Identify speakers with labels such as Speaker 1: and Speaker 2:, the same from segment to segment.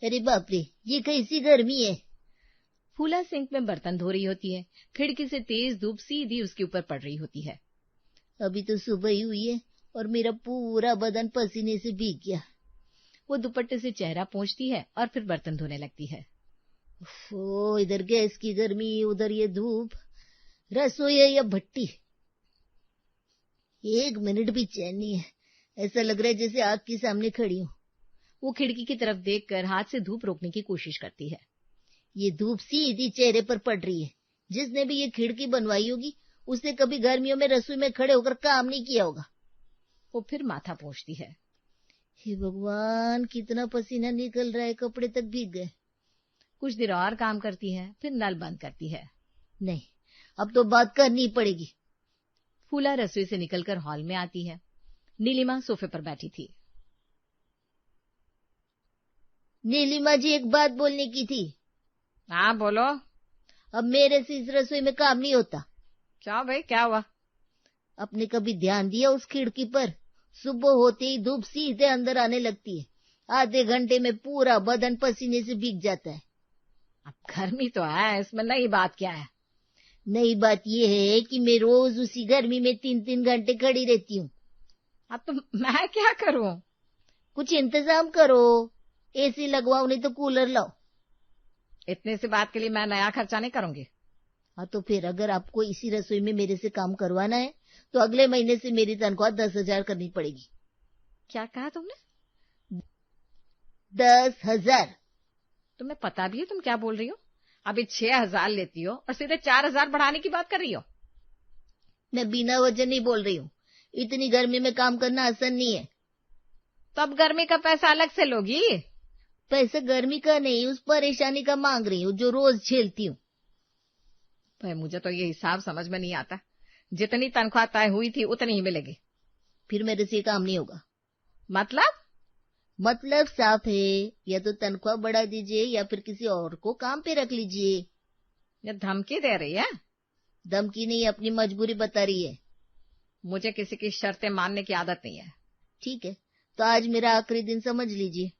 Speaker 1: अरे बाप रे, ये कैसी गर्मी है।
Speaker 2: फूला सिंक में बर्तन धो रही होती है। खिड़की से तेज धूप सीधी उसके ऊपर पड़ रही होती है।
Speaker 1: अभी तो सुबह ही हुई है और मेरा पूरा बदन पसीने से भीग गया।
Speaker 2: वो दुपट्टे से चेहरा पोंछती है और फिर बर्तन धोने लगती है।
Speaker 1: ओ, इधर गैस की गर्मी, उधर ये धूप, रसोई है या भट्टी, एक मिनट भी चैन नहीं है। ऐसा लग रहा है जैसे आग के सामने खड़ी हूँ।
Speaker 2: वो खिड़की की तरफ देखकर हाथ से धूप रोकने की कोशिश करती है।
Speaker 1: ये धूप सीधी चेहरे पर पड़ रही है। जिसने भी ये खिड़की बनवाई होगी उसने कभी गर्मियों में रसोई में खड़े होकर काम नहीं किया होगा।
Speaker 2: वो फिर माथा पोंछती है।
Speaker 1: हे भगवान, कितना पसीना निकल रहा है, कपड़े तक भीग गए।
Speaker 2: कुछ देर और काम करती है, फिर नल बंद करती है।
Speaker 1: नहीं, अब तो बात करनी पड़ेगी।
Speaker 2: फूला रसोई से निकलकर हॉल में आती है। नीलिमा सोफे पर बैठी थी।
Speaker 1: नीलिमा जी, एक बात बोलने की थी।
Speaker 2: हाँ बोलो।
Speaker 1: अब मेरे से इस रसोई में काम नहीं होता।
Speaker 2: क्या भाई, क्या हुआ?
Speaker 1: आपने कभी ध्यान दिया उस खिड़की पर? सुबह होते ही धूप सीधे अंदर आने लगती है। आधे घंटे में पूरा बदन पसीने से भीग जाता है।
Speaker 2: अब गर्मी तो है, इसमें नई बात क्या है?
Speaker 1: नई बात यह है कि मैं रोज उसी गर्मी में 3-3 घंटे खड़ी रहती हूँ।
Speaker 2: अब तो मैं क्या करूं?
Speaker 1: कुछ इंतजाम करो। एसी लगवाओ, नहीं तो कूलर लाओ।
Speaker 2: इतने से बात के लिए मैं नया खर्चा नहीं करूंगी।
Speaker 1: हाँ, तो फिर अगर आपको इसी रसोई में मेरे से काम करवाना है तो अगले महीने से मेरी तनख्वाह 10,000 करनी पड़ेगी।
Speaker 2: क्या कहा तुमने?
Speaker 1: 10,000।
Speaker 2: तुम्हें पता भी है तुम क्या बोल रही हो? अभी 6,000 लेती हो और सीधे 4,000 बढ़ाने की बात कर रही हो।
Speaker 1: मैं बिना वजह नहीं बोल रही हूँ। इतनी गर्मी में काम करना आसान नहीं है।
Speaker 2: तो अब गर्मी का पैसा अलग से लोगी?
Speaker 1: पैसा गर्मी का नहीं, उस परेशानी का मांग रही हूँ जो रोज झेलती हूँ।
Speaker 2: भाई, मुझे तो ये हिसाब समझ में नहीं आता। जितनी तनख्वाह तय हुई थी उतनी ही मिलेगी।
Speaker 1: फिर मेरे से काम नहीं होगा।
Speaker 2: मतलब
Speaker 1: साफ है, या तो तनख्वाह बढ़ा दीजिए या फिर किसी और को काम पे रख लीजिए।
Speaker 2: ये धमकी दे रही है?
Speaker 1: धमकी नहीं, अपनी मजबूरी बता रही है।
Speaker 2: मुझे किसी की शर्तें मानने की आदत नहीं है।
Speaker 1: ठीक है, तो आज मेरा आखिरी दिन समझ लीजिए।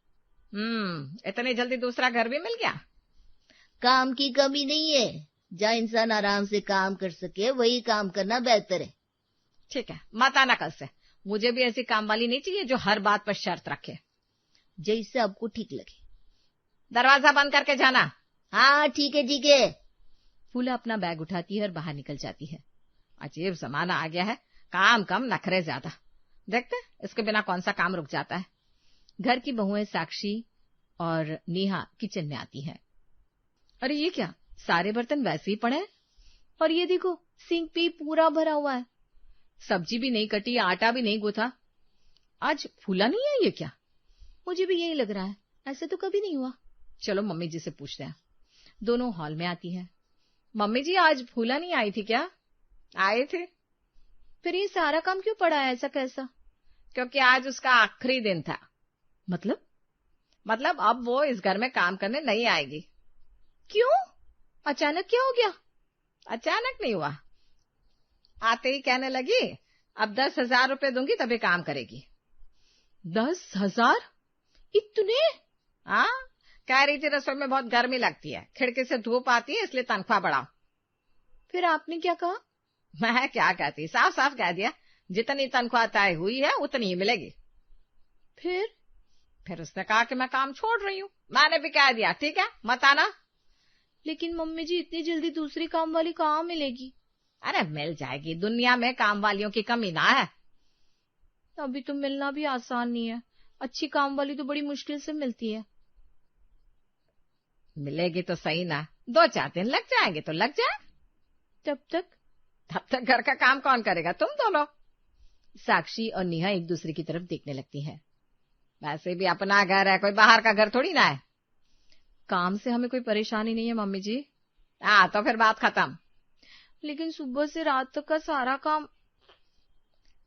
Speaker 2: इतनी जल्दी दूसरा घर भी मिल गया?
Speaker 1: काम की कमी नहीं है। जहाँ इंसान आराम से काम कर सके वही काम करना बेहतर है।
Speaker 2: ठीक है, मत आना कल से। मुझे भी ऐसी काम वाली नहीं चाहिए जो हर बात पर शर्त रखे।
Speaker 1: जैसे आपको ठीक लगे।
Speaker 2: दरवाजा बंद करके जाना।
Speaker 1: हाँ ठीक है, ठीक है।
Speaker 2: फूला अपना बैग उठाती है और बाहर निकल जाती है। अजीब जमाना आ गया है, काम कम नखरे ज्यादा। देखते इसके बिना कौन सा काम रुक जाता है। घर की बहुएं साक्षी और नेहा किचन में आती है। अरे ये क्या, सारे बर्तन वैसे ही पड़े हैं और ये देखो सिंक भी पूरा भरा हुआ है। सब्जी भी नहीं कटी, आटा भी नहीं गूथा। आज फूला नहीं है ये क्या? मुझे भी यही लग रहा है, ऐसे तो कभी नहीं हुआ। चलो मम्मी जी से पूछते हैं। दोनों हॉल में आती है। मम्मी जी, आज फूला नहीं आई थी क्या? आए थे। फिर ये सारा काम क्यों पड़ा है, ऐसा कैसा? क्योंकि आज उसका आखिरी दिन था। मतलब अब वो इस घर में काम करने नहीं आएगी। क्यों? अचानक क्या हो गया? अचानक नहीं हुआ, आते ही कहने लगी अब 10,000 रुपए दूंगी तभी काम करेगी। 10,000? इतने? हाँ, कह रही थी रसोई में बहुत गर्मी लगती है, खिड़की से धूप आती है, इसलिए तनख्वाह बढ़ाओ। फिर आपने क्या कहा? मैं क्या कहती, साफ साफ कह दिया जितनी तनख्वाह तय हुई है उतनी ही मिलेगी। फिर उसने कहा कि मैं काम छोड़ रही हूँ। मैंने भी कह दिया ठीक है, मत आना। लेकिन मम्मी जी, इतनी जल्दी दूसरी काम वाली कहाँ मिलेगी? अरे मिल जाएगी, दुनिया में काम वालियों की कमी ना है। अभी तो मिलना भी आसान नहीं है, अच्छी काम वाली तो बड़ी मुश्किल से मिलती है। मिलेगी तो सही ना, 2-4 दिन लग जाएंगे तो लग जाए। तब तक घर का काम कौन करेगा, तुम दोनों। साक्षी और नेहा एक दूसरे की तरफ देखने लगती हैं। वैसे भी अपना घर है, कोई बाहर का घर थोड़ी ना है। काम से हमें कोई परेशानी नहीं है मम्मी जी। हाँ, तो फिर बात खत्म। लेकिन सुबह से रात तक का सारा काम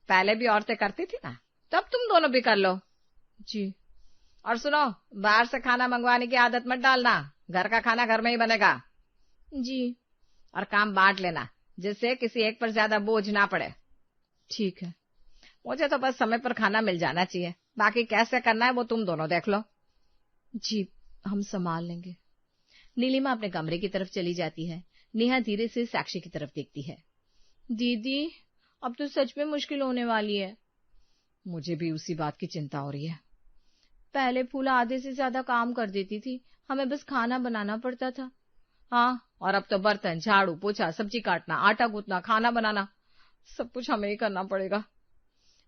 Speaker 2: पहले भी औरतें करती थी ना, तब तुम दोनों भी कर लो। जी। और सुनो, बाहर से खाना मंगवाने की आदत मत डालना, घर का खाना घर में ही बनेगा। जी। और काम बांट लेना, जिससे किसी एक पर ज्यादा बोझ ना पड़े। ठीक है। मुझे तो बस समय पर खाना मिल जाना चाहिए, बाकी कैसे करना है वो तुम दोनों देख लो। जी, हम संभाल लेंगे। नीलिमा अपने कमरे की तरफ चली जाती है। नेहा धीरे से साक्षी की तरफ देखती है। दीदी, अब तो सच में मुश्किल होने वाली है। मुझे भी उसी बात की चिंता हो रही है। पहले फूला आधे से ज्यादा काम कर देती थी, हमें बस खाना बनाना पड़ता था। हाँ, और अब तो बर्तन, झाड़ू, पोछा, सब्जी काटना, आटा गूंथना, खाना बनाना, सब कुछ हमें ही करना पड़ेगा।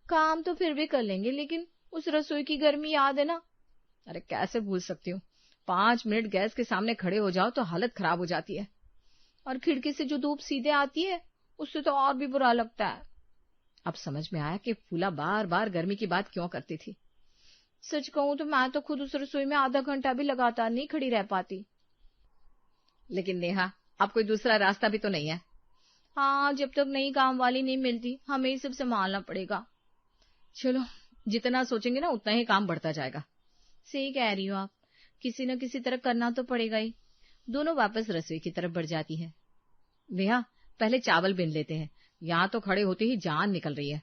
Speaker 2: काम तो फिर भी कर लेंगे, लेकिन उस रसोई की गर्मी याद है ना? अरे कैसे भूल सकती हूँ। 5 मिनट गैस के सामने खड़े हो जाओ तो हालत खराब हो जाती है। और खिड़की से जो धूप सीधे आती है, उससे तो और भी बुरा लगता है। अब समझ में आया कि फूला बार बार गर्मी की बात क्यों करती थी। सच कहूं तो मैं तो खुद उस रसोई में आधा घंटा भी लगातार नहीं खड़ी रह पाती। लेकिन नेहा, अब कोई दूसरा रास्ता भी तो नहीं है। हाँ, जब तक नई काम वाली नहीं मिलती, हमें ही सब संभालना पड़ेगा। चलो, जितना सोचेंगे ना उतना ही काम बढ़ता जाएगा। सही कह रही हो आप, किसी न किसी तरह करना तो पड़ेगा ही। दोनों वापस रसोई की तरफ बढ़ जाती है। नेहा, पहले चावल बिन लेते हैं, यहाँ तो खड़े होते ही जान निकल रही है।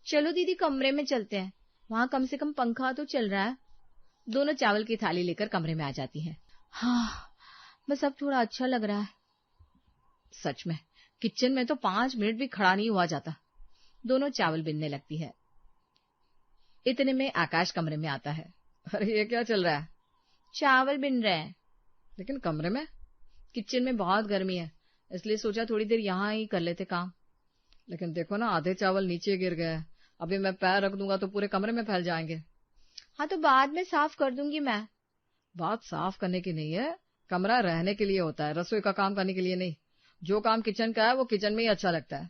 Speaker 2: चलो दीदी, कमरे में चलते हैं, वहां कम से कम पंखा तो चल रहा है। दोनों चावल की थाली लेकर कमरे में आ जाती हैं। हाँ, बस अब थोड़ा अच्छा लग रहा है। सच में किचन में तो 5 मिनट भी खड़ा नहीं हुआ जाता। दोनों चावल बिनने लगती है। इतने में आकाश कमरे में आता है। अरे ये क्या चल रहा है? चावल बिन रहे हैं। लेकिन कमरे में? किचन में बहुत गर्मी है, इसलिए सोचा थोड़ी देर यहाँ ही कर लेते काम। लेकिन देखो ना, आधे चावल नीचे गिर गए। अभी मैं पैर रख दूंगा तो पूरे कमरे में फैल जाएंगे। हाँ, तो बाद में साफ कर दूंगी मैं। बात साफ करने की नहीं है, कमरा रहने के लिए होता है, रसोई का काम करने के लिए नहीं। जो काम किचन का है वो किचन में ही अच्छा लगता है।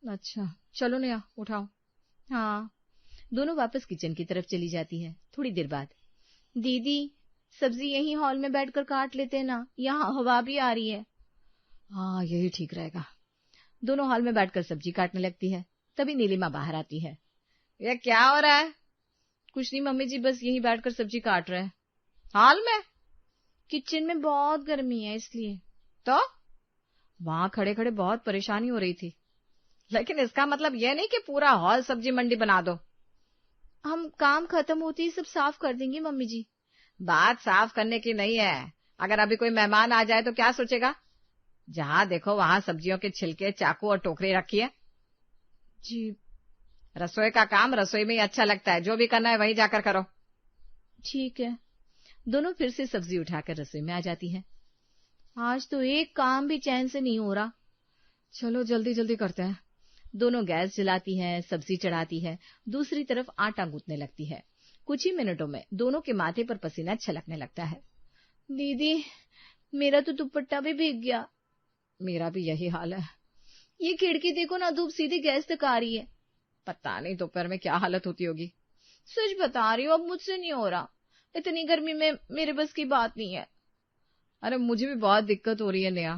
Speaker 2: अच्छा, चलो नेहा, उठाओ। हाँ। दोनों वापस किचन की तरफ चली जाती है। थोड़ी देर बाद, दीदी, सब्जी यहीं हॉल में बैठकर काट लेते हैं ना, यहाँ हवा भी आ रही है। हाँ, यही ठीक रहेगा। दोनों हॉल में बैठकर सब्जी काटने लगती है। तभी नीलिमा बाहर आती है। ये क्या हो रहा है? कुछ नहीं मम्मी जी, बस यहीं बैठकर सब्जी काट रहे हैं। हॉल में? किचन में बहुत गर्मी है इसलिए। तो वहां खड़े खड़े बहुत परेशानी हो रही थी। लेकिन इसका मतलब यह नहीं कि पूरा हॉल सब्जी मंडी बना दो। हम काम खत्म होते ही सब साफ कर देंगे मम्मी जी। बात साफ करने की नहीं है। अगर अभी कोई मेहमान आ जाए तो क्या सोचेगा? जहां देखो वहां सब्जियों के छिलके, चाकू और टोकरी रखी है। जी। रसोई का काम रसोई में ही अच्छा लगता है, जो भी करना है वहीं जाकर करो। ठीक है। दोनों फिर से सब्जी उठाकर रसोई में आ जाती है। आज तो एक काम भी चैन से नहीं हो रहा। चलो जल्दी जल्दी करते हैं। दोनों गैस जलाती है, सब्जी चढ़ाती है, दूसरी तरफ आटा गूंथने लगती है। कुछ ही मिनटों में दोनों के माथे पर पसीना छलकने लगता है। दीदी, मेरा तो दुपट्टा भी भीग गया। मेरा भी यही हाल है। ये खिड़की देखो ना, धूप सीधी गैस तक आ रही है। पता नहीं दोपहर में क्या हालत होती होगी। सच बता रही हूँ, अब मुझसे नहीं हो रहा। इतनी गर्मी में मेरे बस की बात नहीं है। अरे मुझे भी बहुत दिक्कत हो रही है नेहा।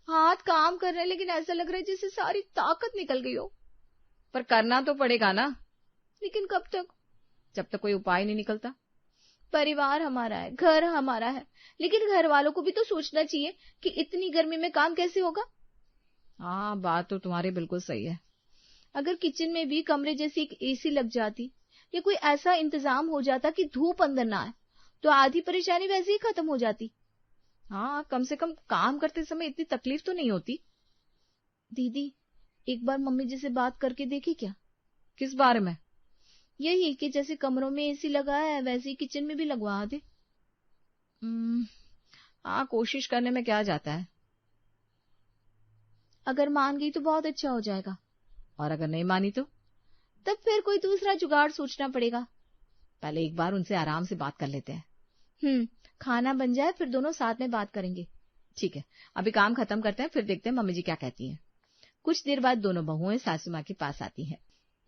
Speaker 2: हाथ काम कर रहे हैं, लेकिन ऐसा लग रहा है जैसे सारी ताकत निकल गई हो। पर करना तो पड़ेगा ना। लेकिन कब तक? जब तक कोई उपाय नहीं निकलता। परिवार हमारा है, घर हमारा है, लेकिन घर वालों को भी तो सोचना चाहिए कि इतनी गर्मी में काम कैसे होगा। हाँ, बात तो तुम्हारी बिल्कुल सही है। अगर किचन में भी कमरे जैसी एक एसी लग जाती या कोई ऐसा इंतजाम हो जाता कि धूप अंदर ना आए, तो आधी परेशानी वैसे ही खत्म हो जाती। हाँ, कम से कम काम करते समय इतनी तकलीफ तो नहीं होती। दीदी, एक बार मम्मी जी से बात करके देखी क्या? किस बारे में? यही कि जैसे कमरों में एसी लगा है वैसे ही किचन में भी लगवा दे। हाँ, कोशिश करने में क्या जाता है। अगर मान गई तो बहुत अच्छा हो जाएगा, और अगर नहीं मानी तो? तब फिर कोई दूसरा जुगाड़ सोचना पड़ेगा। पहले एक बार उनसे आराम से बात कर लेते हैं। खाना बन जाए फिर दोनों साथ में बात करेंगे। ठीक है, अभी काम खत्म करते हैं, फिर देखते हैं मम्मी जी क्या कहती हैं। कुछ देर बाद दोनों बहुएं सासू माँ के पास आती हैं।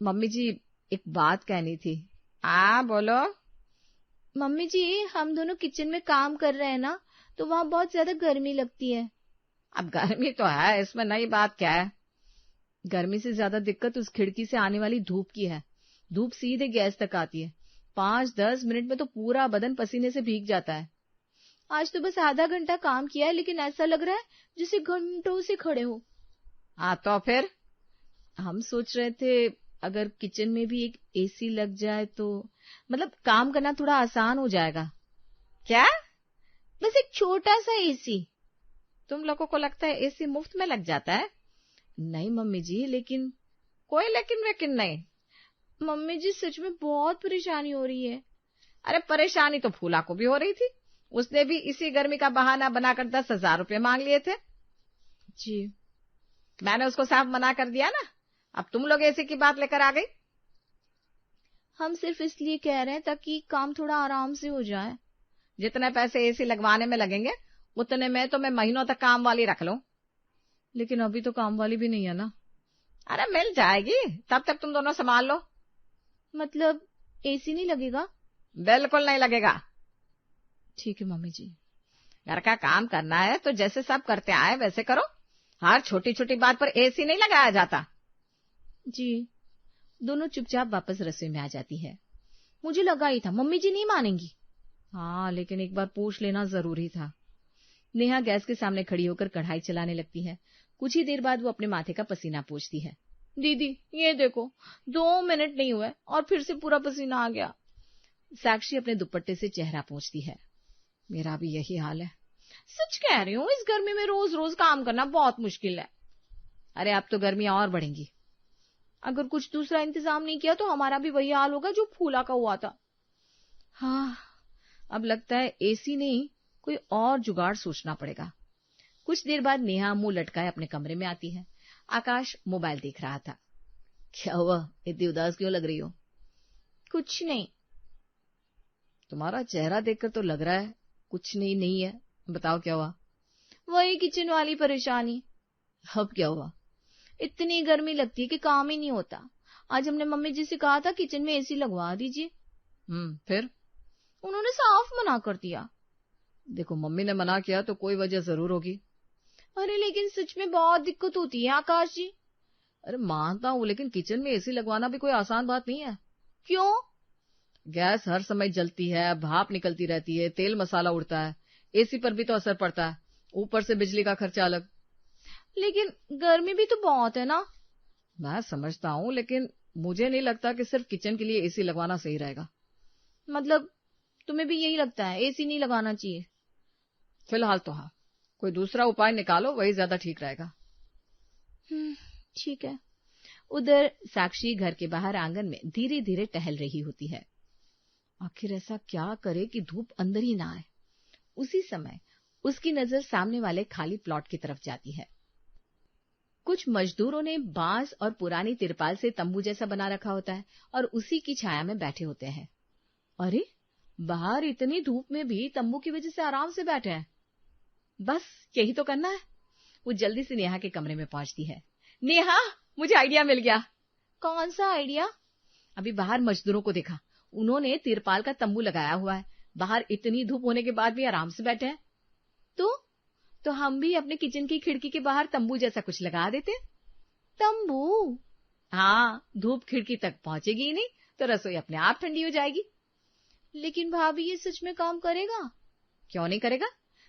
Speaker 2: मम्मी जी, एक बात कहनी थी। बोलो। मम्मी जी, हम दोनों किचन में काम कर रहे हैं ना, तो वहां बहुत ज्यादा गर्मी लगती है। अब गर्मी तो है, इसमें नई बात क्या है? गर्मी से ज्यादा दिक्कत उस खिड़की से आने वाली धूप की है। धूप सीधे गैस तक आती है। 5-10 मिनट में तो पूरा बदन पसीने से भीग जाता है। आज तो बस आधा घंटा काम किया है, लेकिन ऐसा लग रहा है जैसे घंटों से खड़े हो। तो फिर हम सोच रहे थे अगर किचन में भी एक एसी लग जाए तो मतलब काम करना थोड़ा आसान हो जाएगा। क्या?
Speaker 1: बस एक छोटा सा एसी।
Speaker 2: तुम लोगों को लगता है एसी मुफ्त में लग जाता है?
Speaker 1: नहीं मम्मी जी, लेकिन
Speaker 2: कोई लेकिन वेकिन नहीं।
Speaker 1: मम्मी जी सच में बहुत परेशानी हो रही है।
Speaker 2: अरे परेशानी तो फूला को भी हो रही थी, उसने भी इसी गर्मी का बहाना बनाकर 10,000 रुपये मांग लिए थे।
Speaker 1: जी
Speaker 2: मैंने उसको साफ मना कर दिया ना, अब तुम लोग एसी की बात लेकर आ गई।
Speaker 1: हम सिर्फ इसलिए कह रहे हैं ताकि काम थोड़ा आराम से हो जाए।
Speaker 2: जितने पैसे एसी लगवाने में लगेंगे उतने में तो मैं महीनों तक काम वाली रख लूं।
Speaker 1: लेकिन अभी तो काम वाली भी नहीं है ना।
Speaker 2: अरे मिल जाएगी, तब तक तुम दोनों संभाल लो।
Speaker 1: मतलब एसी नहीं लगेगा?
Speaker 2: बिल्कुल नहीं लगेगा।
Speaker 1: ठीक है मम्मी जी।
Speaker 2: घर का काम करना है तो जैसे सब करते आए वैसे करो, हर छोटी छोटी बात पर एसी नहीं लगाया जाता।
Speaker 1: जी। दोनों चुपचाप वापस रसोई में आ जाती है। मुझे लगा ही था मम्मी जी नहीं मानेंगी। हाँ, लेकिन एक बार पूछ लेना जरूरी था। नेहा गैस के सामने खड़ी होकर कढ़ाई चलाने लगती है। कुछ ही देर बाद वो अपने माथे का पसीना पोंछती है। दीदी ये देखो, 2 मिनट नहीं हुए और फिर से पूरा पसीना आ गया। साक्षी अपने दुपट्टे से चेहरा पोंछती है।
Speaker 2: मेरा भी यही हाल है।
Speaker 1: सच कह रही हूँ, इस गर्मी में रोज रोज काम करना बहुत मुश्किल है।
Speaker 2: अरे अब तो गर्मियां और बढ़ेंगी।
Speaker 1: अगर कुछ दूसरा इंतजाम नहीं किया तो हमारा भी वही हाल होगा जो फूला का हुआ था। हाँ, अब लगता है एसी नहीं, कोई और जुगाड़ सोचना पड़ेगा। कुछ देर बाद नेहा मुंह लटकाए अपने कमरे में आती है। आकाश मोबाइल देख रहा था। क्या हुआ, इतनी उदास क्यों लग रही हो? कुछ नहीं।
Speaker 2: तुम्हारा चेहरा देखकर तो लग रहा है कुछ नहीं है। बताओ क्या हुआ?
Speaker 1: वही किचन वाली परेशानी।
Speaker 2: अब क्या हुआ?
Speaker 1: इतनी गर्मी लगती है कि काम ही नहीं होता। आज हमने मम्मी जी से कहा था किचन में एसी लगवा दीजिए।
Speaker 2: फिर?
Speaker 1: उन्होंने साफ मना कर दिया।
Speaker 2: देखो, मम्मी ने मना किया तो कोई वजह जरूर होगी।
Speaker 1: अरे लेकिन सच में बहुत दिक्कत होती है आकाश जी।
Speaker 2: अरे मानता हूँ, लेकिन किचन में एसी लगवाना भी कोई आसान बात नहीं है।
Speaker 1: क्यों?
Speaker 2: गैस हर समय जलती है, भाप निकलती रहती है, तेल मसाला उड़ता है, एसी पर भी तो असर पड़ता है, ऊपर से बिजली का खर्चा अलग।
Speaker 1: लेकिन गर्मी भी तो बहुत है ना।
Speaker 2: मैं समझता हूँ, लेकिन मुझे नहीं लगता कि सिर्फ किचन के लिए एसी लगवाना सही रहेगा।
Speaker 1: मतलब तुम्हें भी यही लगता है एसी नहीं लगाना चाहिए?
Speaker 2: फिलहाल तो हाँ, कोई दूसरा उपाय निकालो, वही ज्यादा ठीक रहेगा।
Speaker 1: ठीक है। उधर साक्षी घर के बाहर आंगन में धीरे धीरे टहल रही होती है। आखिर ऐसा क्या करे कि धूप अंदर ही ना आए। उसी समय उसकी नजर सामने वाले खाली प्लॉट की तरफ जाती है। कुछ मजदूरों ने बांस और पुरानी तिरपाल से तंबू जैसा बना रखा होता है और उसी की छाया में बैठे होते हैं। अरे बाहर इतनी धूप में भी तंबू की वजह से आराम से बैठे हैं। बस यही तो करना है। वो जल्दी से नेहा के कमरे में पहुंचती है। नेहा, मुझे आइडिया मिल गया। कौन सा आइडिया? अभी बाहर मजदूरों को देखा, उन्होंने तिरपाल का तंबू लगाया हुआ है, बाहर इतनी धूप होने के बाद भी आराम से बैठे हैं। तो हम भी अपने किचन की खिड़की के बाहर तंबू जैसा कुछ लगा देते। तंबू? हाँ, धूप खिड़की तक पहुंचेगी ही नहीं तो रसोई अपने आप ठंडी हो जाएगी। लेकिन भाभी ये सच में काम करेगा? क्यों नहीं करेगा?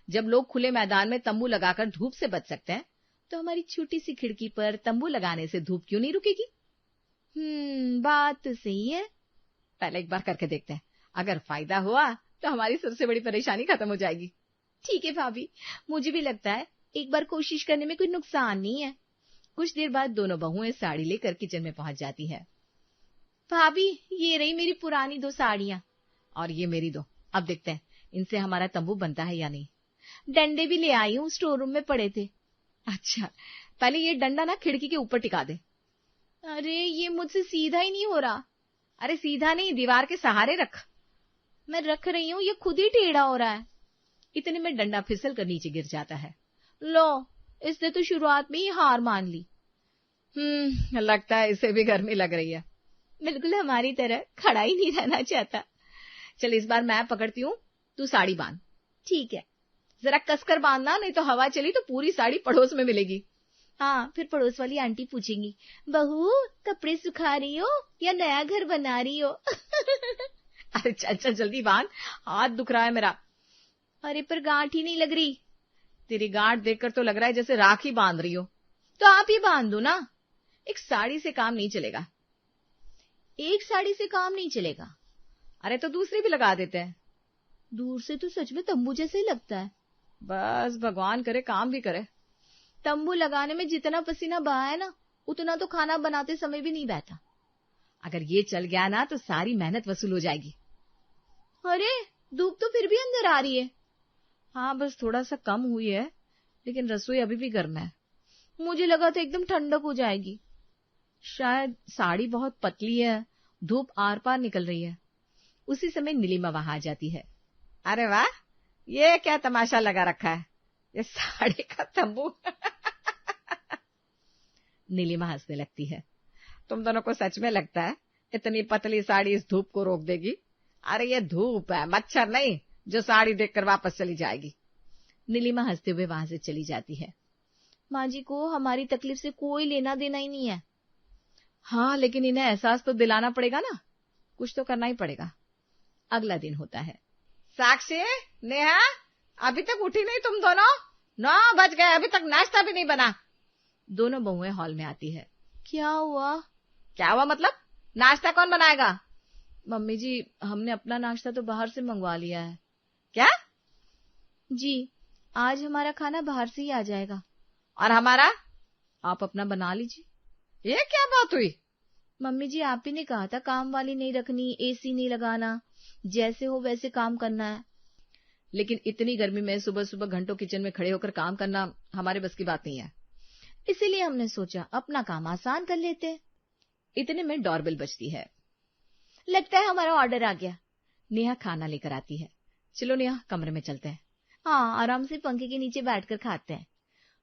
Speaker 1: जब लोग खुले मैदान में तंबू लगाकर धूप से बच सकते हैं तो हमारी छोटी सी खिड़की पर तंबू लगाने से धूप क्यों नहीं रुकेगी? बात तो सही है।
Speaker 2: पहले एक बार करके देखते हैं, अगर फायदा हुआ तो हमारी सबसे बड़ी परेशानी खत्म हो जाएगी।
Speaker 1: ठीक है भाभी, मुझे भी लगता है एक बार कोशिश करने में कोई नुकसान नहीं है। कुछ देर बाद दोनों बहुएं साड़ी लेकर किचन में पहुंच जाती है। भाभी, ये रही मेरी पुरानी 2 साड़ियां।
Speaker 2: और ये मेरी 2। अब देखते हैं इनसे हमारा तंबू बनता है या नहीं।
Speaker 1: डंडे भी ले आई हूँ, स्टोर रूम में पड़े थे।
Speaker 2: अच्छा, पहले ये डंडा ना खिड़की के ऊपर टिका दे।
Speaker 1: अरे ये मुझसे सीधा ही नहीं हो रहा।
Speaker 2: अरे सीधा नहीं, दीवार के सहारे रख।
Speaker 1: मैं रख रही हूँ, ये खुद ही टेढ़ा हो रहा है।
Speaker 2: इतने में डंडा फिसल कर नीचे गिर जाता है।
Speaker 1: लो, इसने तो शुरुआत में ही हार मान ली।
Speaker 2: लगता है इसे भी गर्मी लग रही है।
Speaker 1: बिल्कुल हमारी तरह खड़ा ही नहीं रहना चाहता।
Speaker 2: चल इस बार मैं पकड़ती हूँ, तू साड़ी बांध।
Speaker 1: ठीक है।
Speaker 2: जरा कसकर बांधना, नहीं तो हवा चली तो पूरी साड़ी पड़ोस में मिलेगी।
Speaker 1: हाँ, फिर पड़ोस वाली आंटी पूछेंगी, बहू कपड़े सुखा रही हो या नया घर बना रही हो?
Speaker 2: अरे अच्छा जल्दी बांध, हाथ दुख रहा है मेरा।
Speaker 1: अरे पर गांठ ही नहीं लग रही।
Speaker 2: तेरी गांठ देखकर तो लग रहा है जैसे राखी बांध रही हो।
Speaker 1: तो आप ही बांध दो ना।
Speaker 2: एक साड़ी से काम नहीं चलेगा।
Speaker 1: एक साड़ी से काम नहीं चलेगा?
Speaker 2: अरे तो दूसरी भी लगा देते हैं।
Speaker 1: दूर से तो सच में तंबू जैसे ही लगता है।
Speaker 2: बस भगवान करे काम भी करे।
Speaker 1: तंबू लगाने में जितना पसीना बहा है ना, उतना तो खाना बनाते समय भी नहीं बहता।
Speaker 2: अगर ये चल गया ना तो सारी मेहनत वसूल हो जाएगी।
Speaker 1: अरे धूप तो फिर भी अंदर आ रही है।
Speaker 2: हाँ बस थोड़ा सा कम हुई है, लेकिन रसोई अभी भी गर्म है।
Speaker 1: मुझे लगा था एकदम ठंडक हो जाएगी।
Speaker 2: शायद साड़ी बहुत पतली है, धूप आर पार निकल रही है। उसी समय नीलिमा वहां आ जाती है। अरे वाह, ये क्या तमाशा लगा रखा है, ये साड़ी का तंबू। नीलिमा हंसने लगती है। तुम दोनों को सच में लगता है इतनी पतली साड़ी इस धूप को रोक देगी? अरे ये धूप है, मच्छर नहीं जो साड़ी देखकर वापस चली जाएगी।
Speaker 1: नीलिमा हंसते हुए वहां से चली जाती है। माँ जी को हमारी तकलीफ से कोई लेना देना ही नहीं है।
Speaker 2: हाँ लेकिन इन्हें एहसास तो दिलाना पड़ेगा ना, कुछ तो करना ही पड़ेगा। अगला दिन होता है। साक्षी, नेहा, अभी तक उठी नहीं तुम दोनों? 9 बज गए, अभी तक नाश्ता भी नहीं बना। दोनों बहुएं हॉल में आती है।
Speaker 1: क्या हुआ?
Speaker 2: क्या हुआ मतलब? नाश्ता कौन बनाएगा?
Speaker 1: मम्मी जी, हमने अपना नाश्ता तो बाहर से मंगवा लिया है।
Speaker 2: क्या?
Speaker 1: जी, आज हमारा खाना बाहर से ही आ जाएगा।
Speaker 2: और हमारा?
Speaker 1: आप अपना बना लीजिए।
Speaker 2: ये क्या बात हुई?
Speaker 1: मम्मी जी, आप ही ने कहा था काम वाली नहीं रखनी, एसी नहीं लगाना, जैसे हो वैसे काम करना है।
Speaker 2: लेकिन इतनी गर्मी में सुबह सुबह घंटों किचन में खड़े होकर काम करना हमारे बस की बात नहीं है।
Speaker 1: इसीलिए हमने सोचा अपना काम आसान कर लेते हैं।
Speaker 2: इतने में डोरबेल बजती है।
Speaker 1: लगता है हमारा ऑर्डर आ गया।
Speaker 2: नेहा खाना लेकर आती है। चलो नेहा, कमरे में चलते हैं।
Speaker 1: हाँ, आराम से पंखे के नीचे बैठकर खाते हैं।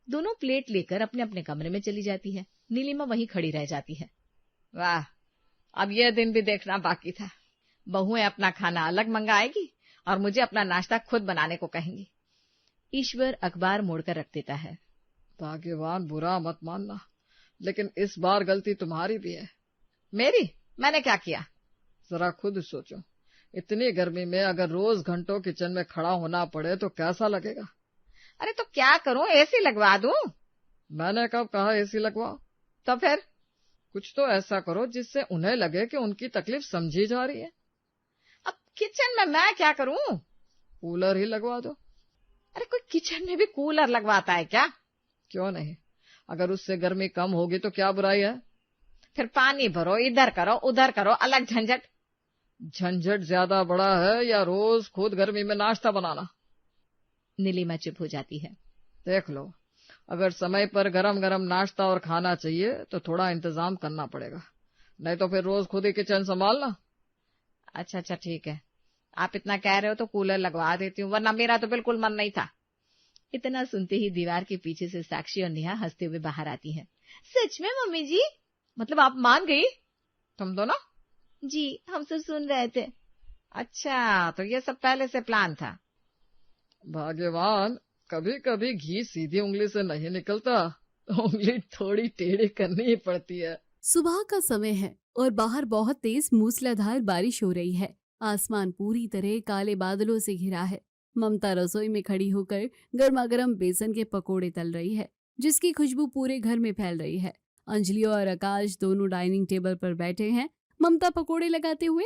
Speaker 2: दोनों प्लेट लेकर अपने अपने कमरे में चली जाती है। नीलिमा वहीं खड़ी रह जाती है। वाह, अब यह दिन भी देखना बाकी था। बहुएं अपना खाना अलग मंगाएगी और मुझे अपना नाश्ता खुद बनाने को कहेंगी। ईश्वर अखबार मोड़कर रख देता है। भाग्यवान, बुरा मत मानना, लेकिन इस बार गलती तुम्हारी भी है। मेरी? मैंने क्या किया? जरा खुद सोचो, इतनी गर्मी में अगर रोज घंटों किचन में खड़ा होना पड़े तो कैसा लगेगा? अरे तो क्या करूं, एसी लगवा दूं? मैंने कब कहा एसी लगवाओ? तो फिर कुछ तो ऐसा करो जिससे उन्हें लगे कि उनकी तकलीफ समझी जा रही है। अब किचन में मैं क्या करूं? कूलर ही लगवा दो। अरे कोई किचन में भी कूलर लगवाता है क्या? क्यों नहीं, अगर उससे गर्मी कम होगी तो क्या बुराई है? फिर पानी भरो, इधर करो उधर करो, अलग झंझट। झंझट ज्यादा बड़ा है या रोज खुद गर्मी में नाश्ता बनाना? नीलिमा चुप हो जाती है। देख लो, अगर समय पर गरम गरम नाश्ता और खाना चाहिए तो थोड़ा इंतजाम करना पड़ेगा, नहीं तो फिर रोज खुद ही किचन संभालना। अच्छा ठीक है, आप इतना कह रहे हो तो कूलर लगवा देती हूँ, वरना मेरा तो बिल्कुल मन नहीं था। इतना सुनते ही दीवार के पीछे से साक्षी और नेहा हंसते हुए बाहर आती हैं।
Speaker 1: सच में मम्मी जी?
Speaker 2: मतलब आप मान गई? तुम दोनों?
Speaker 1: जी, हम सब सुन रहे थे।
Speaker 2: अच्छा, तो ये सब पहले से प्लान था। भाग्यवान, कभी कभी घी सीधी उंगली से नहीं निकलता, उंगली थोड़ी टेढ़ी करनी ही पड़ती है।
Speaker 3: सुबह का समय है और बाहर बहुत तेज मूसलाधार बारिश हो रही है। आसमान पूरी तरह काले बादलों से घिरा है। ममता रसोई में खड़ी होकर गर्मा गर्म बेसन के पकोड़े तल रही है, जिसकी खुशबू पूरे घर में फैल रही है। अंजलि और आकाश दोनों डाइनिंग टेबल पर बैठे हैं, ममता पकोड़े लगाते हुए।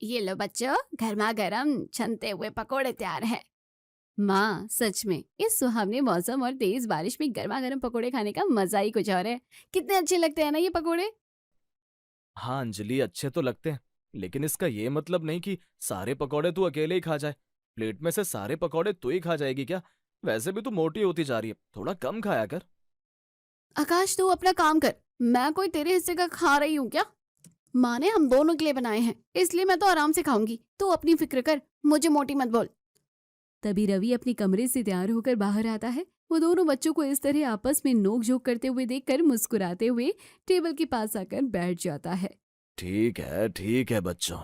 Speaker 3: ये लो बच्चों, गर्मा गर्म छनते हुए पकोड़े तैयार है। माँ, सच में इस सुहावने मौसम और तेज बारिश में गर्मा गर्म पकोड़े खाने का मजा ही कुछ और है। कितने अच्छे लगते हैं ना ये पकोड़े।
Speaker 4: हाँ अंजलि, अच्छे तो लगते हैं, लेकिन इसका ये मतलब नहीं कि सारे पकौड़े तू अकेले ही खा जाए। प्लेट में से सारे पकौड़े तू ही खा जाएगी क्या? वैसे भी तू मोटी होती जा रही है, थोड़ा कम खाया कर।
Speaker 3: आकाश, तू अपना काम कर, मैं कोई तेरे हिस्से का खा रही हूँ क्या? माँ ने हम दोनों के लिए बनाए हैं, इसलिए मैं तो आराम से खाऊंगी। तू अपनी फिक्र कर, मुझे मोटी मत बोल। तभी रवि अपने कमरे से तैयार होकर बाहर आता है। वो दोनों बच्चों को इस तरह आपस में नोक-झोंक करते हुए देखकर मुस्कुराते हुए टेबल के पास आकर बैठ जाता है।
Speaker 4: ठीक है बच्चों,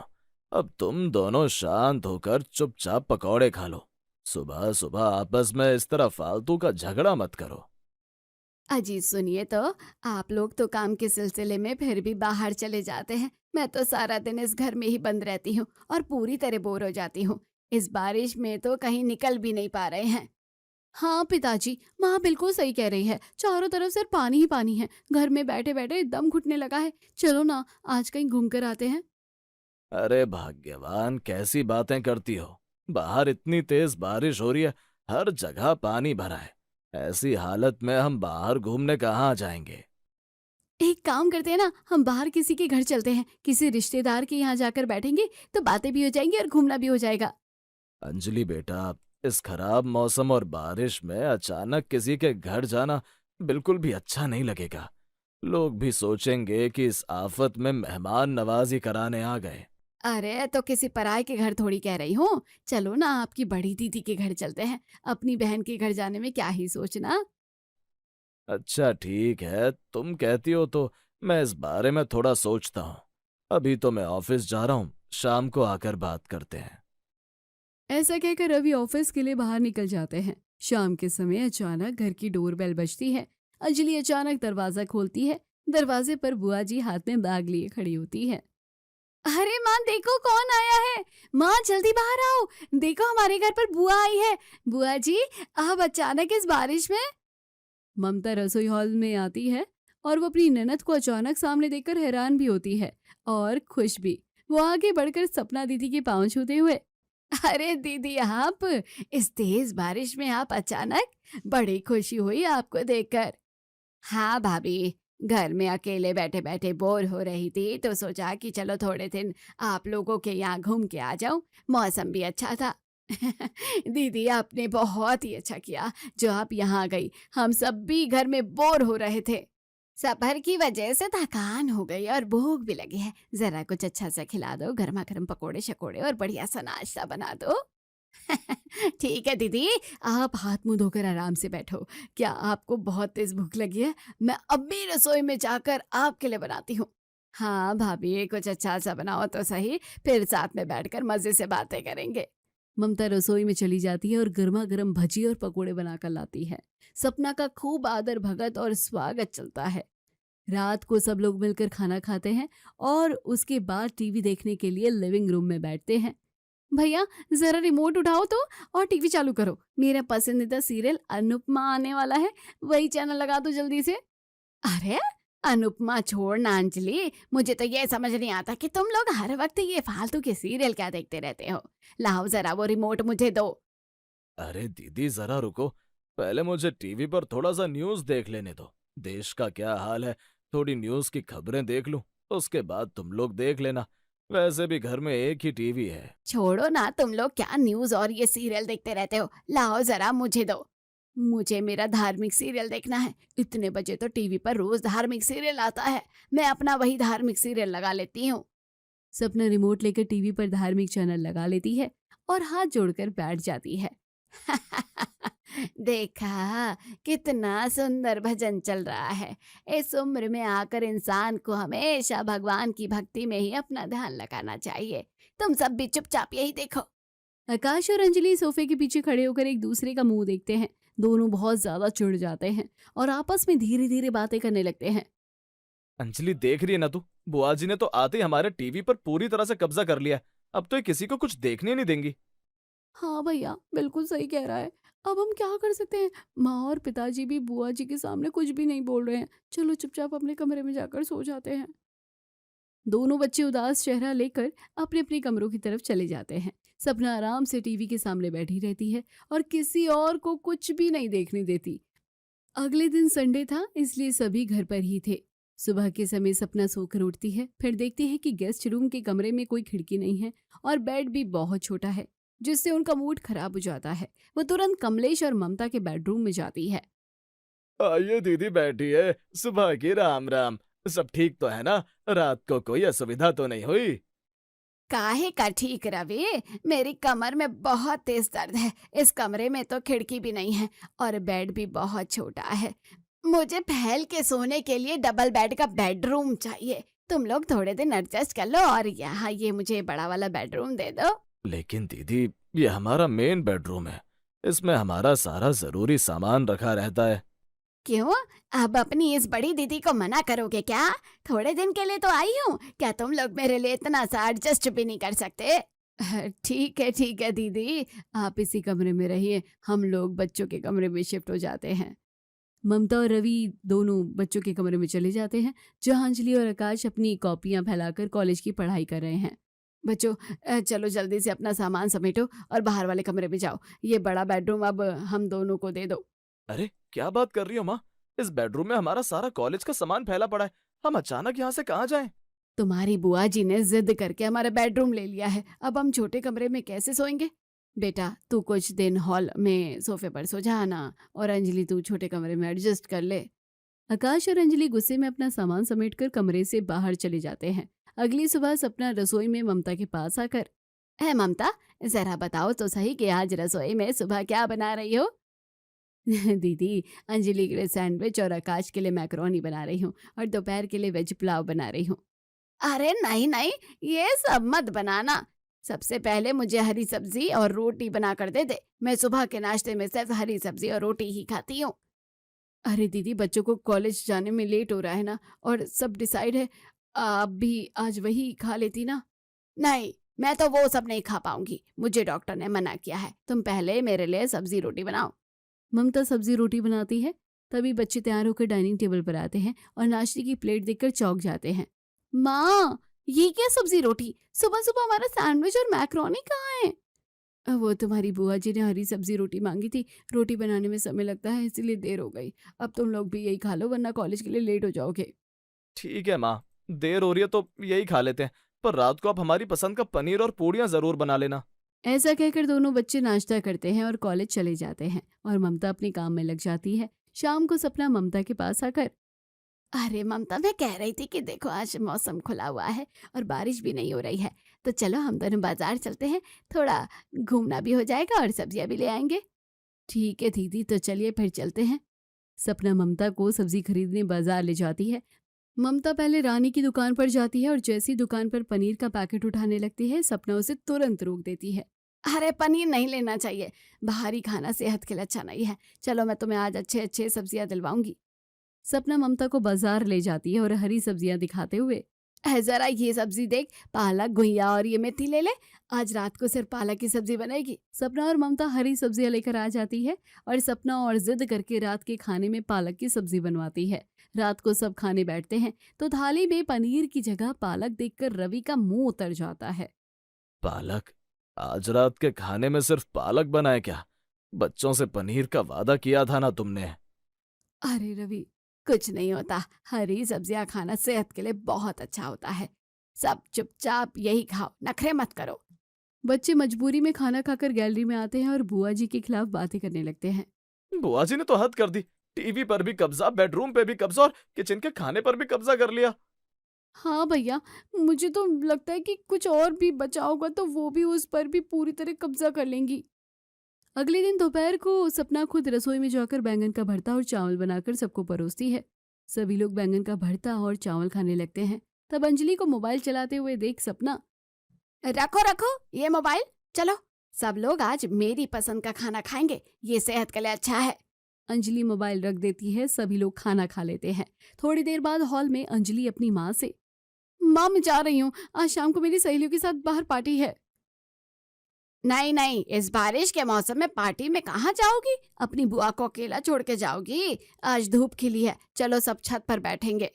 Speaker 4: अब तुम दोनों शांत होकर चुपचाप पकौड़े खा लो। सुबह सुबह आपस में इस तरह फालतू का झगड़ा मत करो।
Speaker 3: अजी सुनिए तो, आप लोग तो काम के सिलसिले में फिर भी बाहर चले जाते हैं। मैं तो सारा दिन इस घर में ही बंद रहती हूँ और पूरी तरह बोर हो जाती हूँ। इस बारिश में तो कहीं निकल भी नहीं पा रहे हैं। हाँ पिताजी, माँ बिल्कुल सही कह रही है, चारों तरफ सिर्फ पानी ही पानी है। घर में बैठे बैठे दम घुटने लगा है। चलो ना, आज कहीं घूम कर आते हैं।
Speaker 4: अरे भाग्यवान, कैसी बातें करती हो। बाहर इतनी तेज बारिश हो रही है, हर जगह पानी भरा है। ऐसी हालत में हम बाहर घूमने कहाँ जाएंगे?
Speaker 3: एक काम करते हैं ना, हम बाहर किसी के घर चलते हैं, किसी रिश्तेदार के यहाँ जाकर बैठेंगे तो बातें भी हो जाएंगी और घूमना भी हो जाएगा।
Speaker 4: अंजलि बेटा, इस खराब मौसम और बारिश में अचानक किसी के घर जाना बिल्कुल भी अच्छा नहीं लगेगा। लोग भी सोचेंगे कि इस आफत में मेहमान नवाजी कराने आ गए।
Speaker 3: अरे तो किसी पराये के घर थोड़ी कह रही हूँ। चलो ना, आपकी बड़ी दीदी के घर चलते हैं। अपनी बहन के घर जाने में क्या ही सोचना।
Speaker 4: अच्छा ठीक है, तुम कहती हो तो मैं इस बारे में थोड़ा सोचता हूँ। अभी तो मैं ऑफिस जा रहा हूँ, शाम को आकर बात करते हैं।
Speaker 3: ऐसा कहकर रवि ऑफिस के लिए बाहर निकल जाते हैं। शाम के समय अचानक घर की डोरबेल बजती है। अंजलि अचानक दरवाजा खोलती है। दरवाजे पर बुआ जी हाथ में बैग लिए खड़ी होती है। अरे माँ, देखो कौन आया है। माँ जल्दी बाहर आओ, देखो हमारे घर पर बुआ आई है। बुआ जी, आप अचानक इस बारिश में। ममता रसोई हॉल में आती है और वो अपनी ननद को अचानक सामने देखकर हैरान भी होती है और खुश भी। वो आगे बढ़कर सपना दीदी के पांव छूते हुए, अरे दीदी, आप इस तेज बारिश में आप अचानक, बड़ी खुशी हुई आपको देखकर। हाँ भाभी, घर में अकेले बैठे बैठे बोर हो रही थी तो सोचा कि चलो थोड़े दिन आप लोगों के यहाँ घूम के आ जाऊं। मौसम भी अच्छा था। दीदी, आपने बहुत ही अच्छा किया जो आप यहाँ गई। हम सब भी घर में बोर हो रहे थे। सफर की वजह से थकान हो गई और भूख भी लगी है। जरा कुछ अच्छा सा खिला दो, गर्मा गर्म पकोड़े शकोड़े और बढ़िया सा नाश्ता बना दो। ठीक है दीदी, आप हाथ मुंह धोकर आराम से बैठो। क्या आपको बहुत तेज भूख लगी है? मैं अभी रसोई में जाकर आपके लिए बनाती हूँ। हाँ भाभी, कुछ अच्छा सा बनाओ तो सही, फिर साथ में बैठकर मजे से बातें करेंगे। ममता रसोई में चली जाती है और गर्मा गर्म भजी और पकोड़े बनाकर लाती है। सपना का खूब आदर भगत और स्वागत चलता है। रात को सब लोग मिलकर खाना खाते हैं और उसके बाद टीवी देखने के लिए लिविंग रूम में बैठते हैं। भैया, जरा रिमोट उठाओ तो और टीवी चालू करो। मेरा पसंदीदा सीरियल अनुपमा आने वाला है, वही चैनल लगा दो जल्दी से। अरे अनुपमा छोड़ना अंजलि, मुझे तो ये समझ नहीं आता कि तुम लोग हर वक्त ये फालतू के सीरियल क्या देखते रहते हो। लाओ जरा वो रिमोट मुझे दो।
Speaker 4: अरे दीदी जरा रुको, पहले मुझे टीवी पर थोड़ा सा न्यूज़ देख लेने दो। देश का क्या हाल है, थोड़ी न्यूज़ की खबरें देख लूं, उसके बाद तुम लोग देख लेना। वैसे भी घर में एक ही टीवी है।
Speaker 3: छोड़ो ना, तुम लोग क्या न्यूज और ये सीरियल देखते रहते हो। लाओ जरा मुझे दो। मुझे मेरा धार्मिक सीरियल देखना है। इतने बजे तो टीवी पर रोज धार्मिक सीरियल आता है। मैं अपना वही धार्मिक सीरियल लगा लेती हूँ। सपना रिमोट लेकर टीवी पर धार्मिक चैनल लगा लेती है और हाथ जोड़कर बैठ जाती है। देखा, कितना सुंदर भजन चल रहा है। इस उम्र में आकर इंसान को हमेशा भगवान की भक्ति में ही अपना ध्यान लगाना चाहिए। तुम सब भी चुपचाप यही देखो। आकाश और अंजलि सोफे के पीछे खड़े होकर एक दूसरे का मुंह देखते हैं। दोनों बहुत ज्यादा चिढ़ जाते हैं और आपस में धीरे धीरे बातें करने लगते हैं।
Speaker 4: अंजलि देख रही है ना तू, बुआ जी ने तो आते ही हमारे टीवी पर पूरी तरह से कब्जा कर लिया है। अब तो ये किसी को कुछ देखने नहीं देंगी।
Speaker 3: हाँ भैया, बिल्कुल सही कह रहा है। अब हम क्या कर सकते हैं? माँ और पिताजी भी बुआ जी के सामने कुछ भी नहीं बोल रहे हैं। चलो चुपचाप अपने कमरे में जाकर सो जाते हैं। दोनों बच्चे उदास चेहरा लेकर अपने अपने कमरों की तरफ चले जाते हैं। सपना आराम से टीवी के सामने बैठी रहती है और किसी और को कुछ भी नहीं देखने देती। अगले दिन संडे था, इसलिए सभी घर पर ही थे। सुबह के समय सपना सोकर उठती है, फिर देखती है कि गेस्ट रूम के कमरे में कोई खिड़की नहीं है और बेड भी बहुत छोटा है, जिससे उनका मूड खराब हो जाता है। वो तुरंत कमलेश और ममता के बेडरूम में जाती है।
Speaker 4: आइए दीदी बैठिए, सुबह की राम राम। सब ठीक तो है ना? रात को कोई असुविधा तो नहीं हुई?
Speaker 3: काहे का ठीक रवि, मेरी कमर में बहुत तेज दर्द है। इस कमरे में तो खिड़की भी नहीं है और बेड भी बहुत छोटा है। मुझे फैल के सोने के लिए डबल बेड का बेडरूम चाहिए। तुम लोग थोड़े दिन एडजस्ट कर लो और यहाँ ये मुझे बड़ा वाला बेडरूम दे दो।
Speaker 4: लेकिन दीदी, ये हमारा मेन बेडरूम है, इसमें हमारा सारा जरूरी सामान रखा रहता है।
Speaker 3: क्यों, अब अपनी इस बड़ी दीदी को मना करोगे क्या? थोड़े दिन के लिए तो आई हूँ, क्या तुम लोग मेरे लिए इतना सा एडजस्ट भी नहीं कर सकते? ठीक है दीदी, आप इसी कमरे में रहिए, हम लोग बच्चों के कमरे में शिफ्ट हो जाते हैं। ममता और रवि दोनों बच्चों के कमरे में चले जाते हैं, जहाँ अंजलि और आकाश अपनी कॉपियां फैलाकर कॉलेज की पढ़ाई कर रहे हैं। बच्चों, चलो जल्दी से अपना सामान समेटो और बाहर वाले कमरे में जाओ। ये बड़ा बेडरूम अब हम दोनों को दे दो।
Speaker 4: अरे क्या बात कर रही हो माँ? इस बेडरूम में हमारा सारा कॉलेज का सामान फैला पड़ा है, हम अचानक यहाँ से कहाँ जाएं?
Speaker 3: तुम्हारी बुआ जी ने जिद करके हमारा बेडरूम ले लिया है, अब हम छोटे कमरे में कैसे सोएंगे? बेटा, तू कुछ दिन हॉल में सोफे पर सो जाना और अंजलि तू छोटे कमरे में एडजस्ट कर ले। आकाश और अंजलि गुस्से में अपना सामान समेटकर कमरे से बाहर चले जाते हैं। अगली सुबह सपना रसोई में ममता के पास आकर, है ममता, जरा बताओ तो सही कि आज रसोई में सुबह क्या बना रही हो? दीदी, अंजलि के लिए सैंडविच और आकाश के लिए मैकरोनी बना रही हूँ और दोपहर के लिए वेज पुलाव बना रही हूँ। अरे नहीं नहीं, ये सब मत बनाना। सबसे पहले मुझे हरी सब्जी और रोटी बना कर दे दे। मैं सुबह के नाश्ते में सिर्फ हरी सब्जी और रोटी ही खाती हूँ। अरे दीदी, बच्चों को कॉलेज जाने में लेट हो रहा है ना, और सब डिसाइड है, आप भी आज वही खा लेती ना। नहीं, मैं तो वो सब नहीं खा पाऊंगी, मुझे डॉक्टर ने मना किया है। तुम पहले मेरे लिए सब्जी रोटी बनाओ। ममता सब्जी रोटी बनाती है। तभी बच्चे तैयार होकर डाइनिंग टेबल पर आते हैं और नाश्ते की प्लेट देखकर चौंक जाते हैं। माँ, ये क्या सब्जी रोटी? सुबह सुबह हमारा सैंडविच और मैक्रोनी कहाँ है? वो तुम्हारी बुआ जी ने हरी सब्जी रोटी मांगी थी, रोटी बनाने में समय लगता है इसीलिए देर हो गई। अब तुम लोग भी यही खा लो वरना कॉलेज के लिए लेट हो जाओगे।
Speaker 4: ठीक है माँ, देर हो रही है तो यही खा लेते हैं, पर रात को आप हमारी पसंद का पनीर और पूड़ियाँ जरूर बना लेना।
Speaker 3: ऐसा कहकर दोनों बच्चे नाश्ता करते हैं और कॉलेज चले जाते हैं और ममता अपने काम में लग जाती है। शाम को सपना ममता के पास आकर, अरे ममता, मैं कह रही थी कि देखो आज मौसम खुला हुआ है और बारिश भी नहीं हो रही है, तो चलो हम दोनों बाजार चलते हैं, थोड़ा घूमना भी हो जाएगा और सब्जियां भी ले आएंगे। ठीक है दीदी, तो चलिए फिर चलते हैं। सपना ममता को सब्जी खरीदने बाजार ले जाती है। ममता पहले रानी की दुकान पर जाती है और जैसी दुकान पर पनीर का पैकेट उठाने लगती है, सपना उसे तुरंत रोक देती है। अरे पनीर नहीं लेना चाहिए, बाहरी खाना सेहत के लिए अच्छा नहीं है। चलो मैं तुम्हें आज अच्छे अच्छे सब्जियां दिलवाऊंगी। सपना ममता को बाजार ले जाती है और हरी सब्जियां दिखाते हुए, जरा ये सब्जी देख, पालक, घुइया और ये मेथी ले ले, आज रात को सिर्फ पालक की सब्जी बनेगी। सपना और ममता हरी सब्जियां लेकर आ जाती है और सपना और जिद करके रात के खाने में पालक की सब्जी बनवाती है। रात को सब खाने बैठते हैं तो थाली में पनीर की जगह पालक देखकर रवि का मुंह उतर जाता है।
Speaker 4: पालक? आज रात के खाने में सिर्फ पालक बनाए क्या? बच्चों से पनीर का वादा किया था ना तुमने।
Speaker 3: अरे रवि, कुछ नहीं होता, हरी सब्जियां खाना सेहत के लिए बहुत अच्छा होता है। सब चुपचाप यही खाओ, नखरे मत करो। बच्चे मजबूरी में खाना खाकर गैलरी में आते हैं और बुआ जी के खिलाफ बातें करने लगते हैं।
Speaker 4: बुआ जी ने तो हद कर दी, टीवी पर भी कब्जा, बेडरूम पे भी कब्जा और किचन के खाने पर भी कब्जा कर लिया।
Speaker 3: हाँ भैया, मुझे तो लगता है कि कुछ और भी बचा होगा तो वो भी उस पर भी पूरी तरह कब्जा कर लेंगी। अगले दिन दोपहर को सपना खुद रसोई में जाकर बैंगन का भरता और चावल बनाकर सबको परोसती है। सभी लोग बैंगन का भरता और चावल खाने लगते हैं। तब अंजलि को मोबाइल चलाते हुए देख सपना, रखो रखो ये मोबाइल, चलो सब लोग आज मेरी पसंद का खाना खाएंगे, ये सेहत के लिए अच्छा है। अंजलि मोबाइल रख देती है, सभी लोग खाना खा लेते हैं। थोड़ी देर बाद हॉल में अंजलि अपनी माँ से, माँ मैं जा रही हूँ, आज शाम को मेरी सहेलियों के साथ बाहर पार्टी है। नहीं नहीं, इस बारिश के मौसम में पार्टी में कहाँ जाओगी? अपनी बुआ को अकेला छोड़ के जाओगी? आज धूप खिली है, चलो सब छत पर बैठेंगे।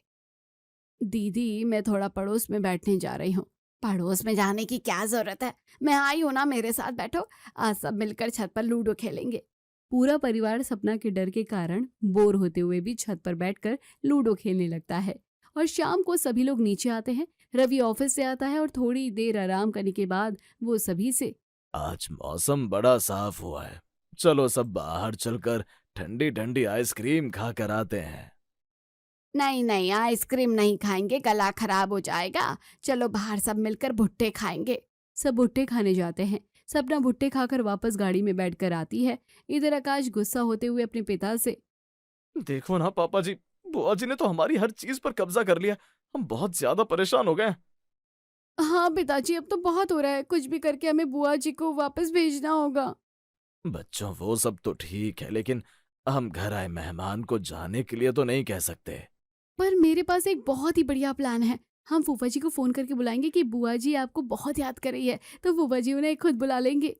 Speaker 3: दीदी, मैं थोड़ा पड़ोस में बैठने जा रही हूँ। पड़ोस में जाने की क्या जरूरत है, मैं आई हूँ ना, मेरे साथ बैठो, आज सब मिलकर छत पर लूडो खेलेंगे। पूरा परिवार सपना के डर के कारण बोर होते हुए भी छत पर बैठकर लूडो खेलने लगता है और शाम को सभी लोग नीचे आते हैं। रवि ऑफिस से आता है और थोड़ी देर आराम करने के बाद वो सभी से,
Speaker 4: आज मौसम बड़ा साफ हुआ है, चलो सब बाहर चलकर ठंडी ठंडी आइसक्रीम खा कर आते हैं।
Speaker 3: नहीं नहीं, आइसक्रीम नहीं खाएंगे, गला खराब हो जाएगा, चलो बाहर सब मिलकर भुट्टे खाएंगे। सब भुट्टे खाने जाते हैं। सपना भुट्टे खाकर वापस गाड़ी में बैठकर आती है। इधर आकाश गुस्सा होते हुए अपने पिता से,
Speaker 4: देखो ना पापा जी, बुआ जी ने तो हमारी हर चीज पर कब्जा कर लिया, हम बहुत ज्यादा परेशान हो गए।
Speaker 3: हाँ पिताजी, अब तो बहुत हो रहा है, कुछ भी करके हमें बुआ जी को वापस भेजना होगा।
Speaker 4: बच्चों वो सब तो ठीक है, लेकिन हम घर आए मेहमान को जाने के लिए तो नहीं कह सकते।
Speaker 3: पर मेरे पास एक बहुत ही बढ़िया प्लान है। हम फूफा जी को फोन करके बुलाएंगे कि बुआ जी आपको बहुत याद कर रही है, तो फूफा जी उन्हें खुद बुला लेंगे।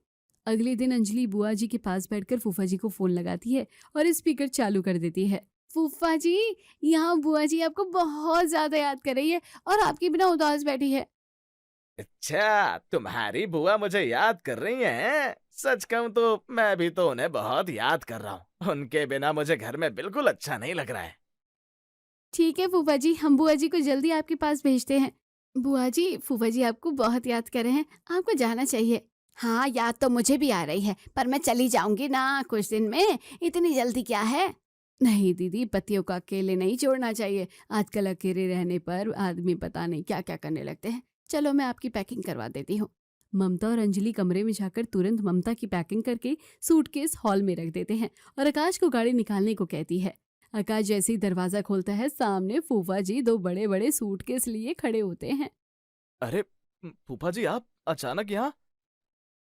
Speaker 3: अगले दिन अंजलि बुआ जी के पास बैठकर फूफा जी को फोन लगाती है और स्पीकर चालू कर देती है। फूफा जी, यहाँ बुआ जी आपको बहुत ज्यादा याद कर रही है और आपके बिना उदास बैठी है।
Speaker 4: अच्छा, तुम्हारी बुआ मुझे याद कर रही हैं? सच कहूं तो मैं भी तो उन्हें बहुत याद कर रहा हूँ। उनके बिना मुझे घर में बिल्कुल अच्छा नहीं लग रहा है।
Speaker 3: ठीक है फूफा जी, हम बुआ जी को जल्दी आपके पास भेजते हैं। बुआ जी, फूफा जी आपको बहुत याद कर रहे हैं, आपको जाना चाहिए। हाँ, याद तो मुझे भी आ रही है, पर मैं चली जाऊंगी ना कुछ दिन में, इतनी जल्दी क्या है। नहीं दीदी, पतियों को अकेले नहीं छोड़ना चाहिए। आजकल अकेले रहने पर आदमी पता नहीं क्या क्या करने लगते हैं। चलो मैं आपकी पैकिंग करवा देती हूँ। ममता और अंजलि कमरे में जाकर तुरंत ममता की पैकिंग करके सूटकेस हॉल में रख देते हैं और आकाश को गाड़ी निकालने को कहती है। आकाश जैसे ही दरवाजा खोलता है, सामने फूफा जी दो बड़े बड़े सूटकेस लिए खड़े होते हैं।
Speaker 4: अरे फूफा जी, आप अचानक यहाँ?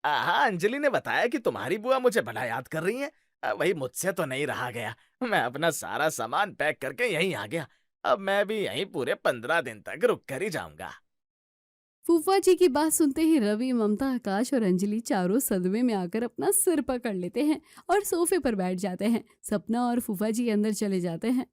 Speaker 4: हाँ, अंजलि ने बताया कि तुम्हारी बुआ मुझे बड़ा याद कर रही है। वही मुझसे तो नहीं रहा गया। मैं अपना सारा सामान पैक करके यहीं आ गया। अब मैं भी यहीं पूरे 15 दिन तक रुक कर ही जाऊंगा।
Speaker 3: फूफा जी की बात सुनते ही रवि, ममता, आकाश और अंजलि चारों सदमे में आकर अपना सिर पकड़ लेते हैं और सोफे पर बैठ जाते हैं। सपना और फूफा जी अंदर चले जाते हैं।